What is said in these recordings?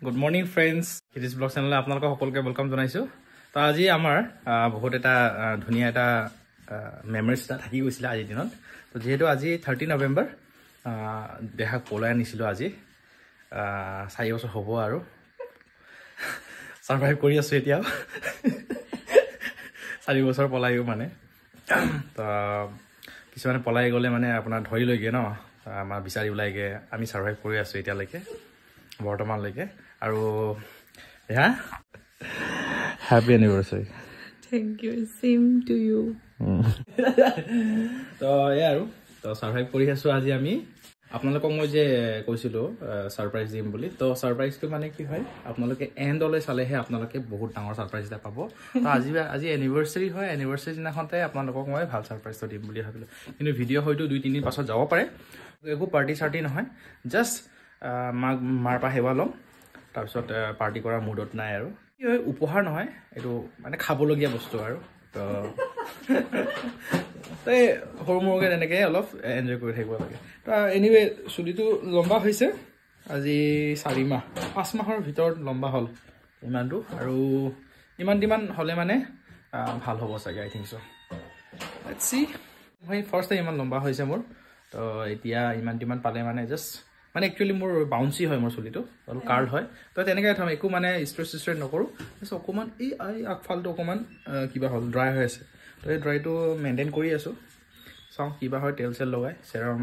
Good morning, friends. Kids Vlog channel আপোনালোক সকলোকে welcome জনাইছো। তো আজি আমাৰ বহুত এটা ধুনিয়া এটা মেমৰিজ থাকি গৈছিল আজি দিনত। তো যেহেতু আজি 30 নৱেম্বৰ দেহা পলাই আনিছিলো আজি 4 বছৰ হ'ব আৰু সাৰ্ভাইভ কৰি আছো এতিয়া 4 বছৰ পলাইও মানে তো কিছুমানে পলাই গলে মানে আপোনাৰ ধৰি লৈগে ন আমাৰ বিচাৰি ওলাইগে আমি সাৰ্ভাইভ কৰি আছো এতিয়ালৈকে বৰ্তমানলৈকে আৰু ইয়া happy এনিভাৰ্সাৰী Thank you. Same to you. তো ইয়াৰ তো সাৰ্ভাইভ কৰি আছো আজি আমি আপোনালোকক মই যে কৈছিলো সাৰপ্ৰাইজ দিম বুলি তো সাৰপ্ৰাইজটো মানে কি হয় আপোনালোকে এন্ডলৈ চালেহে আপোনালোকে বহুত ডাঙৰ সাৰপ্ৰাইজ এটা পাব তো আজি এনিভাৰ্সাৰী হয় এনিভাৰ্সাৰী দিনাখনতে আপোনালোকক মই ভাল সাৰপ্ৰাইজটো দিম বুলি ভাবিলো কিন্তু ভিডিঅ' হয়তো 2-3 দিন পাছত যাব পাৰে একো পাৰ্টি চাৰ্টি নহয় জাস্ট মাৰ পা হেৱা লম তাৰপিছত পাৰ্টি কৰা মুডত নাই আৰু কি হয় উপহাৰ নহয় এইটো মানে খাবলগীয়া বস্তু আৰু তো এই সৰু মুৰুকে এনেকে অলপ এনজয় কৰি থাকিব লাগে তো এনিৱে চুলিটো লম্বা হৈছে আজি 4 মাহ 5 মাহৰ ভিতৰত লম্বা হ'ল ইমানটো আৰু ইমান হলে মানে ভাল হ'ব চাগে আই থিংক সো লেটস সি মই ফাৰ্স্ট টাইম ইমান লম্বা হৈছে মোৰ তো এতিয়া ইমান পালে মানে জাস্ট মানে একচুয়ালি মোৰ বাউন্সি হয় মোৰ চুলিটো আৰু কাৰ্ল হয় তো তেনেকৈ থম একো মানে ষ্ট্ৰেট নকৰো জাস্ট অকমান এই আগফালটো অকমান কিবা হ'ল ড্ৰাই হৈ আছে তো এই ড্ৰাইটো মেইনটেইন কৰি আছো চাওঁ কিবা হয় তেল চেল লগাই সেৰাম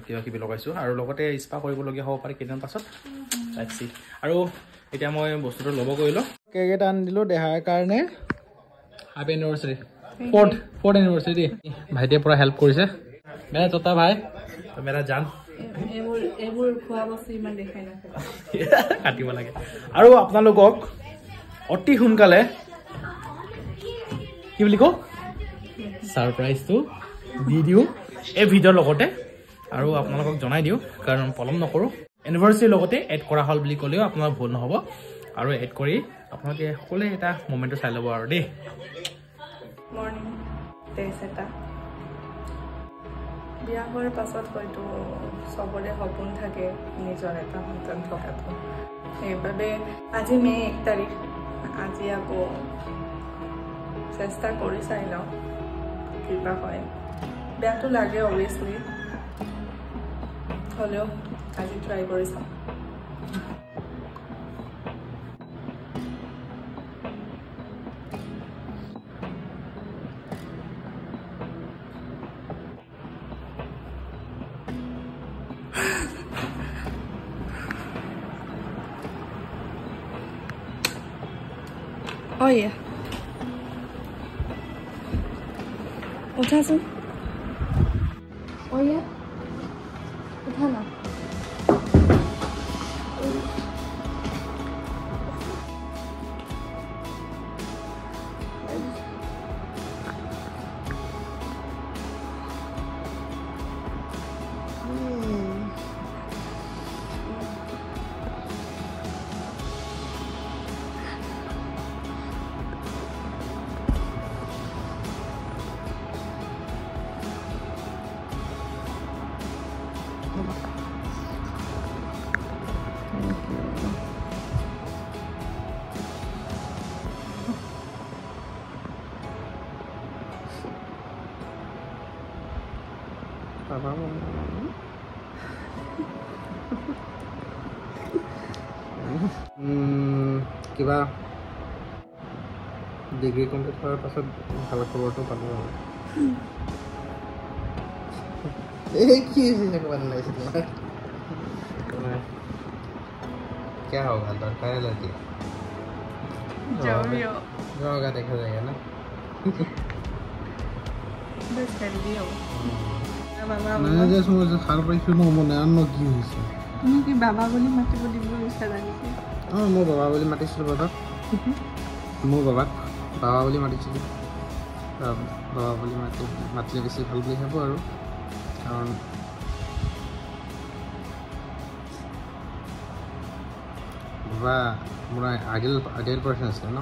কিবা লগাইছো আৰু লগতে স্পা কৰিবলগীয়া হ'ব পাৰে কেইদিন পাছত লেটস সি আৰু এতিয়া মই বস্তুটো ল'ব গৈলো কেক এটা আনি দিলো দেহাৰ কাৰণে হ্যাপি এনিভাৰ্সাৰী ফোৰ্থ এনিভাৰ্সাৰী ভাইটিয়ে পুৰা হেল্প কৰিছে মেৰা চতা ভাই তো মেৰা জান এবোৰ খোৱা বস্তু ইমান দেখাই না কাটিব লাগে আৰু আপোনালোকক অতি সোনকালে কি বুলি কও সাৰপ্ৰাইজটো দি দিও এই ভিডিঅ'ৰ লগতে আৰু আপোনালোকক জনাই দিও কাৰণ পলম নকৰো এনিভাৰ্সাৰী লগতে এড কৰা হল বুলি ক'লেও আপোনাৰ ভুল নহব আৰু এড কৰি আপোনালোকে সকলোৱে এটা মোমেন্টটো চাই ল'ব আৰু দেই মৰ্নিং তেইছেটা বিয়া হোৱাৰ পাছত হয়তো সবৰে সপোন থাকে নিজৰ এটা সন্তান থকাটো সেইবাবে আজি মে 1 তাৰিখ আজি আকৌ চেষ্টা কৰি চাই লওঁ কিবা হয় বেয়াটো লাগে অবভিয়াছলি হ'লেও আজি ট্ৰাই কৰি চাওঁ Oh yeah. उठासुन Oh yeah. उठा ना কিবা ডিগ্ৰী কমপ্লিট কৰাৰ পাছত ভাল খবৰটো পালো আৰু এই কি কব নালাগিছিল क्या होगा दरकार है लड़की जो होगा देखा जाएगा ना बस कर दियो मैं जैसे मुझे सरप्राइज सुनो मने अन्नो की হৈছে তুমি কি বাবা বলি মাতিব দিব ইচ্ছা লাগিছে মই বাবা বলি মাতিছিলো বাবাক মোৰ বাবা বলি মাতিছিলো বাবা বলি মাতিলে বেছি ভাল বুলি ভাবো আৰু কাৰণ বাবা মোৰ আইডিয়াল পাৰ্সন আছে ন